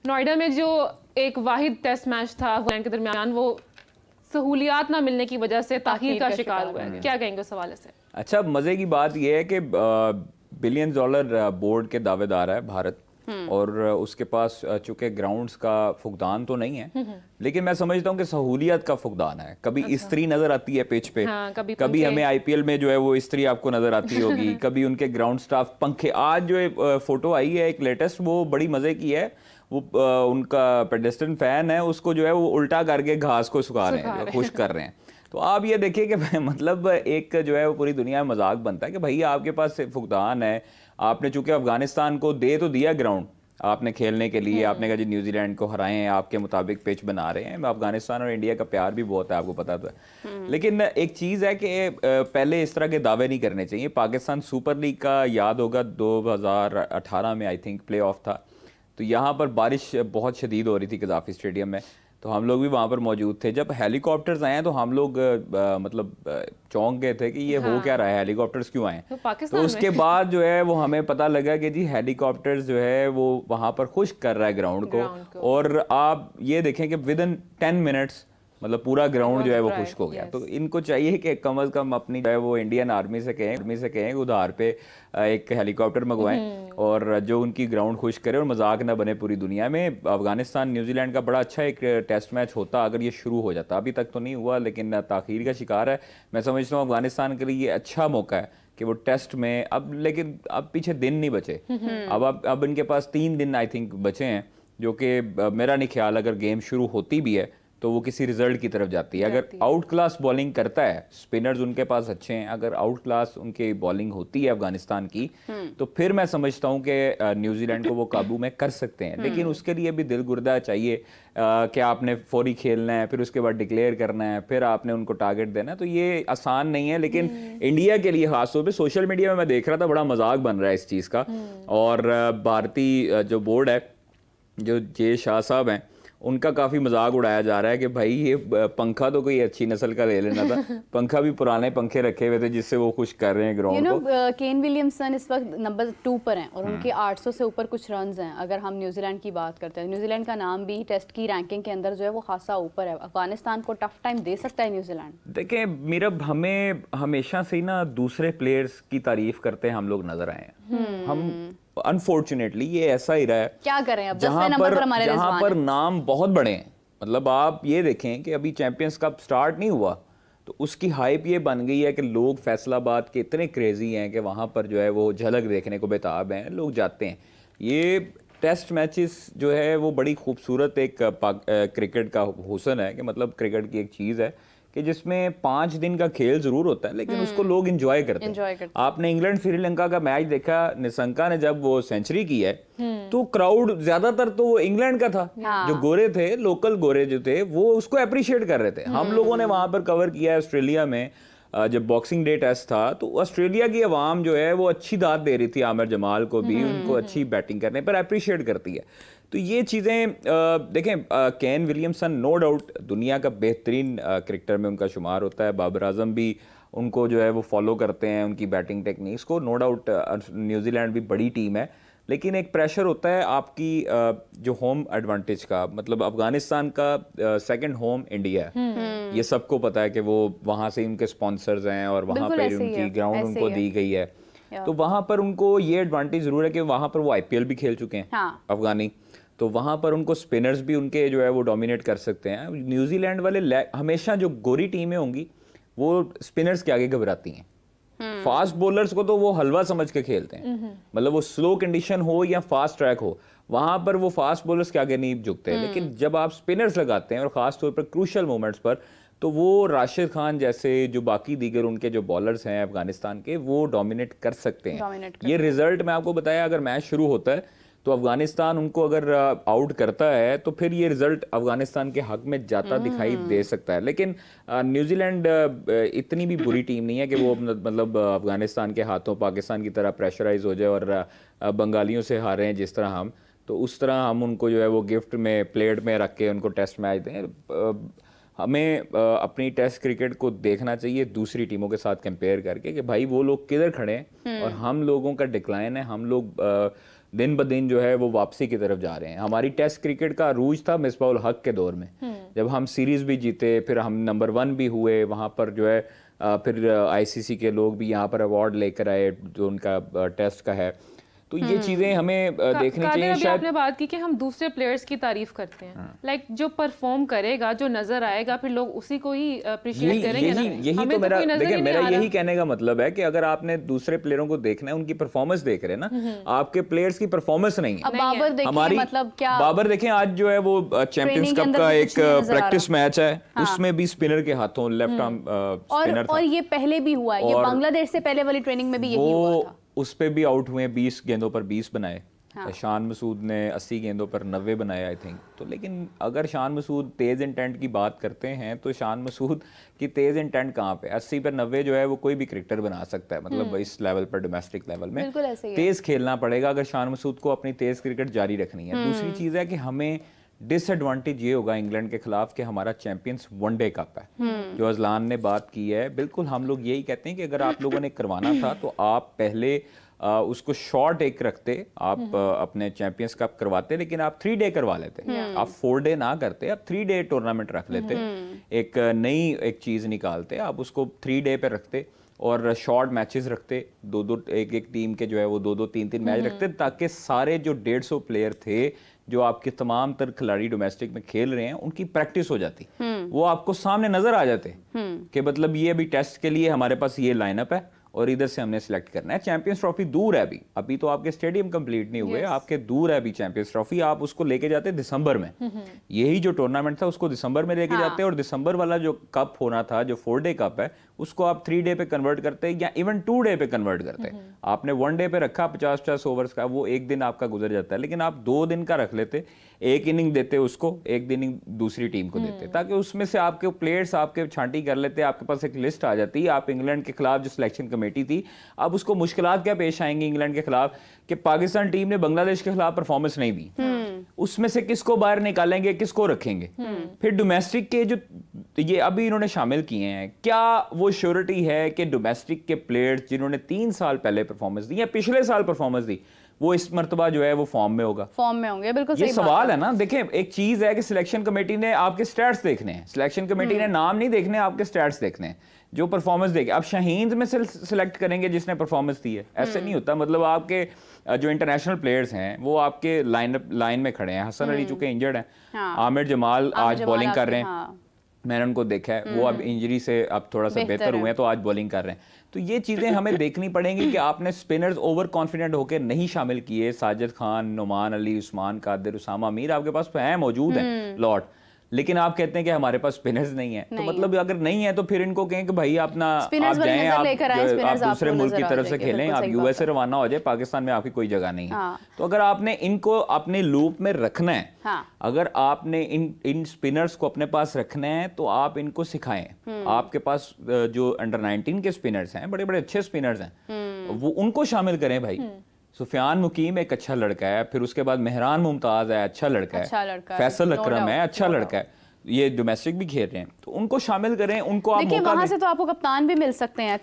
नोएडा में जो एक वाहिद टेस्ट मैच था अफगानिस्तान के दरमियान, वो सहूलियात ना मिलने की वजह से ताखीर का शिकार हुआ है। क्या कहेंगे उस हवाले से? अच्छा, मजे की बात यह है कि बिलियन डॉलर बोर्ड के दावेदार है भारत, और उसके पास चूंकि ग्राउंड्स का फुकदान तो नहीं है, लेकिन मैं समझता हूँ कि सहूलियत का फुकदान है। कभी इस्त्री नजर आती है पिच पे, हाँ, कभी हमें आईपीएल में जो है वो इस्त्री आपको नजर आती होगी, कभी उनके ग्राउंड स्टाफ पंखे। आज जो फोटो आई है एक लेटेस्ट, वो बड़ी मजे की है। वो उनका पेडेस्ट्रियन फैन है, उसको जो है वो उल्टा करके घास को सुखा रहे हैं, खुश कर रहे हैं। तो आप ये देखिए कि मतलब एक जो है वो पूरी दुनिया में मजाक बनता है कि भाई आपके पास फुकदान है, आपने चूंकि अफगानिस्तान को दे तो दिया ग्राउंड आपने खेलने के लिए, आपने कहा जी न्यूजीलैंड को हराए हैं, आपके मुताबिक पिच बना रहे हैं। अफगानिस्तान और इंडिया का प्यार भी बहुत है, आपको पता तो है। लेकिन एक चीज़ है कि पहले इस तरह के दावे नहीं करने चाहिए। पाकिस्तान सुपर लीग का याद होगा 2018 में आई थिंक प्ले ऑफ था, तो यहाँ पर बारिश बहुत शदीद हो रही थी कजाफी स्टेडियम में, तो हम लोग भी वहाँ पर मौजूद थे। जब हेलीकॉप्टर्स आए हैं तो हम लोग मतलब चौंक गए थे कि ये हो क्या रहा है, हेलीकॉप्टर्स क्यों आए। तो उसके बाद जो है वो हमें पता लगा कि जी हेलीकॉप्टर्स जो है वो वहाँ पर खुश्क कर रहा है ग्राउंड को। और आप ये देखें कि विद इन 10 मिनट्स मतलब पूरा ग्राउंड जो है वो खुश्क हो गया। तो इनको चाहिए कि कम से कम अपनी जो है वो इंडियन आर्मी से कहें उधार पे एक हेलीकॉप्टर मंगवाएं और जो उनकी ग्राउंड खुश्क करे और मजाक ना बने पूरी दुनिया में। अफगानिस्तान न्यूजीलैंड का बड़ा अच्छा एक टेस्ट मैच होता अगर ये शुरू हो जाता, अभी तक तो नहीं हुआ लेकिन ताखीर का शिकार है। मैं समझता हूँ अफगानिस्तान के लिए अच्छा मौका है कि वो टेस्ट में अब, लेकिन अब पीछे दिन नहीं बचे, अब इनके पास 3 दिन आई थिंक बचे हैं, जो कि मेरा नहीं ख्याल अगर गेम शुरू होती भी है तो वो किसी रिजल्ट की तरफ जाती है। अगर आउट क्लास बॉलिंग करता है, स्पिनर्स उनके पास अच्छे हैं, अगर आउट क्लास उनकी बॉलिंग होती है अफगानिस्तान की, तो फिर मैं समझता हूं कि न्यूजीलैंड को वो काबू में कर सकते हैं। लेकिन उसके लिए भी दिल गुर्दा चाहिए कि आपने फौरी खेलना है, फिर उसके बाद डिक्लेयर करना है, फिर आपने उनको टारगेट देना है, तो ये आसान नहीं है। लेकिन इंडिया के लिए खासतौर पर सोशल मीडिया में मैं देख रहा था बड़ा मजाक बन रहा है इस चीज़ का, और भारतीय जो बोर्ड है, जो जे शाह साहब हैं, उनका काफ़ी मजाक उड़ाया जा रहा है कि भाई ये पंखा तो कोई अच्छी नस्ल का ले लेना था, पंखा भी पुराने पंखे रखे हुए थे जिससे वो खुश कर रहे हैं ग्राउंड को। केन विलियमसन इस वक्त नंबर 2 पर हैं और उनके 800 से ऊपर कुछ रन्स हैं। अगर हम न्यूजीलैंड की बात करते हैं, न्यूजीलैंड का नाम भी टेस्ट की रैंकिंग के अंदर जो है वो खासा ऊपर है। अफगानिस्तान को टफ टाइम दे सकता है न्यूजीलैंड। देखें मीरब, हमें हमेशा से ही ना दूसरे प्लेयर्स की तारीफ करते हैं हम लोग नजर आए हैं। हम अनफॉर्चुनेटली ये ऐसा ही रहा है, क्या करें अब, जहां पर नाम बहुत बड़े हैं। मतलब आप ये देखें कि अभी चैंपियंस कप स्टार्ट नहीं हुआ तो उसकी हाइप ये बन गई है कि लोग फैसलाबाद के इतने क्रेजी हैं कि वहां पर जो है वो झलक देखने को बेताब हैं, लोग जाते हैं। ये टेस्ट मैचेस जो है वो बड़ी खूबसूरत एक क्रिकेट का हुस्न है कि मतलब क्रिकेट की एक चीज़ है कि जिसमें 5 दिन का खेल जरूर होता है लेकिन उसको लोग एंजॉय करते हैं। आपने इंग्लैंड श्रीलंका का मैच देखा, निशंका ने जब वो सेंचुरी की है तो क्राउड ज्यादातर तो वो इंग्लैंड का था। जो गोरे थे, लोकल गोरे जो थे, वो उसको अप्रिशिएट कर रहे थे। हम लोगों ने वहां पर कवर किया ऑस्ट्रेलिया में, जब बॉक्सिंग डे टेस्ट था तो ऑस्ट्रेलिया की आवाम जो है वो अच्छी दाद दे रही थी आमिर जमाल को भी, उनको अच्छी बैटिंग करने पर अप्रिशिएट करती है। तो ये चीज़ें देखें, केन विलियमसन नो डाउट दुनिया का बेहतरीन क्रिकेटर में उनका शुमार होता है। बाबर आजम भी उनको जो है वो फॉलो करते हैं, उनकी बैटिंग टेक्निक्स को। नो डाउट न्यूजीलैंड भी बड़ी टीम है, लेकिन एक प्रेशर होता है आपकी जो होम एडवांटेज का। मतलब अफगानिस्तान का सेकंड होम इंडिया है, ये सबको पता है कि वो वहाँ से उनके स्पॉन्सर्स हैं और वहाँ पर उनकी ग्राउंड उनको दी गई है। तो वहाँ पर उनको ये एडवांटेज जरूर है कि वहाँ पर वो IPL भी खेल चुके हैं अफगानी, तो वहाँ पर उनको स्पिनर्स भी उनके जो है वो डोमिनेट कर सकते हैं। न्यूजीलैंड वाले हमेशा जो गोरी टीमें होंगी वो स्पिनर्स के आगे घबराती हैं। फास्ट बॉलर्स को तो वो हलवा समझ के खेलते हैं, मतलब वो स्लो कंडीशन हो या फास्ट ट्रैक हो, वहां पर वो फास्ट बॉलर्स के आगे नहीं झुकते। लेकिन जब आप स्पिनर्स लगाते हैं और खास तौर पर क्रूशल मोमेंट्स पर, तो वो राशिद खान जैसे जो बाकी दीगर उनके जो बॉलर्स हैं अफगानिस्तान के, वो डोमिनेट कर सकते हैं। ये रिजल्ट मैं आपको बताया, अगर मैच शुरू होता है तो अफगानिस्तान उनको अगर आउट करता है तो फिर ये रिजल्ट अफगानिस्तान के हक में जाता दिखाई दे सकता है। लेकिन न्यूजीलैंड इतनी भी बुरी टीम नहीं है कि वो मतलब अफगानिस्तान के हाथों पाकिस्तान की तरह प्रेशराइज हो जाए और बंगालियों से हारे हैं जिस तरह हम, तो उस तरह हम उनको जो है वो गिफ्ट में प्लेट में रख के उनको टेस्ट मैच दें। हमें अपनी टेस्ट क्रिकेट को देखना चाहिए दूसरी टीमों के साथ कंपेयर करके कि भाई वो लोग किधर खड़े हैं और हम लोगों का डिक्लाइन है। हम लोग दिन ब दिन जो है वो वापसी की तरफ जा रहे हैं। हमारी टेस्ट क्रिकेट का अरूज था मिसबाहुल हक के दौर में, जब हम सीरीज भी जीते, फिर हम नंबर 1 भी हुए वहाँ पर जो है, फिर आईसीसी के लोग भी यहाँ पर अवार्ड लेकर आए जो उनका टेस्ट का है। तो ये चीजें हमें देखनी चाहिए। शायद आपने बात की कि हम दूसरे प्लेयर्स की तारीफ करते हैं, लाइक जो परफॉर्म करेगा, जो नजर आएगा, फिर लोग उसी को ही अप्रिशिएट करेंगे ना। यही तो मेरा देखिए, मेरा यही कहने का मतलब है कि अगर आपने दूसरे प्लेयरों को देखना है, उनकी परफॉर्मेंस देख रहे हैं ना, आपके प्लेयर्स की परफॉर्मेंस नहीं है। बाबर देखिए, हमारी मतलब क्या बाबर देखें, आज जो है वो चैंपियंस कप का एक प्रैक्टिस मैच है, उसमें भी स्पिनर के हाथों लेफ्ट आर्म स्पिनर था। और ये पहले भी हुआ है, ये बांग्लादेश से पहले वाली ट्रेनिंग में भी यही हुआ था। उस पे भी आउट हुए, 20 गेंदों पर 20 बनाए। शान मसूद ने 80 गेंदों पर 90 बनाए आई थिंक। तो लेकिन अगर शान मसूद तेज इंटेंट की बात करते हैं तो शान मसूद की तेज इंटेंट कहाँ पे? 80 पर 90 जो है वो कोई भी क्रिकेटर बना सकता है, मतलब इस लेवल पर, डोमेस्टिक लेवल में तेज खेलना पड़ेगा अगर शान मसूद को अपनी तेज क्रिकेट जारी रखनी है। दूसरी चीज है कि हमें डिसएडवांटेज ये होगा इंग्लैंड के खिलाफ कि हमारा चैंपियंस वनडे कप है, जो अजलान ने बात की है। बिल्कुल हम लोग यही कहते हैं कि अगर आप लोगों ने करवाना था तो आप पहले उसको शॉर्ट एक रखते, आप अपने चैंपियंस कप करवाते, लेकिन आप 3 डे करवा लेते, आप 4 डे ना करते, आप 3 डे टूर्नामेंट रख लेते, एक नई एक चीज निकालते, आप उसको 3 डे पे रखते और शॉर्ट मैचेस रखते, 2-2 एक टीम के जो है वो 2-2 3-3 मैच रखते, ताकि सारे जो 150 प्लेयर थे जो आपके तमाम तर खिलाड़ी डोमेस्टिक में खेल रहे हैं उनकी प्रैक्टिस हो जाती, वो आपको सामने नजर आ जाते कि मतलब ये अभी टेस्ट के लिए हमारे पास ये लाइनअप है और इधर से हमने सिलेक्ट करना है। चैंपियंस ट्रॉफी दूर है, अभी तो आपके स्टेडियम कंप्लीट नहीं हुए, आपके दूर है अभी चैंपियंस ट्रॉफी। आप उसको लेके जाते दिसंबर में, यही जो टूर्नामेंट था उसको दिसंबर में लेके जाते, और दिसंबर वाला जो कप होना था, जो 4 डे कप है, उसको आप 3 डे पे कन्वर्ट करते या इवन 2 डे पे कन्वर्ट करते। आपने 1 डे पे रखा 50-50 ओवर्स का, वो एक दिन आपका गुजर जाता है, लेकिन आप 2 दिन का रख लेते, एक इनिंग देते उसको, एक दिन दूसरी टीम को देते, ताकि उसमें से आपके प्लेयर्स आपके छांटी कर लेते, आपके पास एक लिस्ट आ जाती। आप इंग्लैंड के खिलाफ जो सिलेक्शन कमेटी थी, अब उसको मुश्किलात क्या पेश आएंगी इंग्लैंड के खिलाफ कि पाकिस्तान टीम ने बांग्लादेश के खिलाफ परफॉर्मेंस नहीं दी, उसमें से किसको बाहर निकालेंगे, किसको रखेंगे? फिर डोमेस्टिक के जो ये अभी इन्होंने शामिल किए हैं, क्या वो श्योरिटी है कि डोमेस्टिक के प्लेयर्स जिन्होंने 3 साल पहले परफॉर्मेंस दी या पिछले साल परफॉर्मेंस दी, वो इस मर्तबा जो है वो फॉर्म में होगा, फॉर्म में होंगे? बिल्कुल ये सवाल है ना। देखें, एक चीज है कि सिलेक्शन कमेटी ने आपके स्टैट्स देखने हैं, सिलेक्शन कमेटी ने नाम नहीं देखने, आपके स्टैट्स देखने हैं, जो परफॉर्मेंस देखे। अब शाहीन में से सिलेक्ट करेंगे जिसने परफॉर्मेंस दी है, ऐसे नहीं होता। मतलब आपके जो इंटरनेशनल प्लेयर्स हैं वो आपके लाइन में खड़े हैं। हसन अली चूंकि इंजर्ड हैं, आमिर जमाल आज बॉलिंग कर रहे हैं, मैंने उनको देखा है, वो अब इंजरी से अब थोड़ा सा बेहतर हुए हैं, तो आज बॉलिंग कर रहे हैं। तो ये चीजें हमें देखनी पड़ेंगी कि आपने स्पिनर्स ओवर कॉन्फिडेंट होकर नहीं शामिल किए। साजिद खान, नुमान अली, उस्मान कादिर, उसामा मीर आपके पास हैं, मौजूद हैं लॉट, लेकिन आप कहते हैं कि हमारे पास स्पिनर्स नहीं है। तो मतलब अगर नहीं है तो फिर इनको कहें कि भाई अपना आप जाएं, आप दूसरे मुल्क की तरफ से खेलें, आप यूएसए रवाना हो जाए, पाकिस्तान में आपकी कोई जगह नहीं है। तो अगर आपने इनको अपने लूप में रखना है, अगर आपने इन स्पिनर्स को अपने पास रखना है तो आप इनको सिखाएं। आपके पास जो अंडर 19 के स्पिनर्स हैं, बड़े बड़े अच्छे स्पिनर्स हैं, वो उनको शामिल करें भाई। सुफियान मुकीम एक अच्छा लड़का है, फिर उसके बाद मेहरान मुमताज है, अच्छा लड़का है, फैसल अकरम है, अच्छा लड़का है, ये डोमेस्टिक भी खेल रहे हैं, तो उनको शामिल करें, उनको आप देखिए वहां से तो आपको कप्तान भी मिल सकते हैं।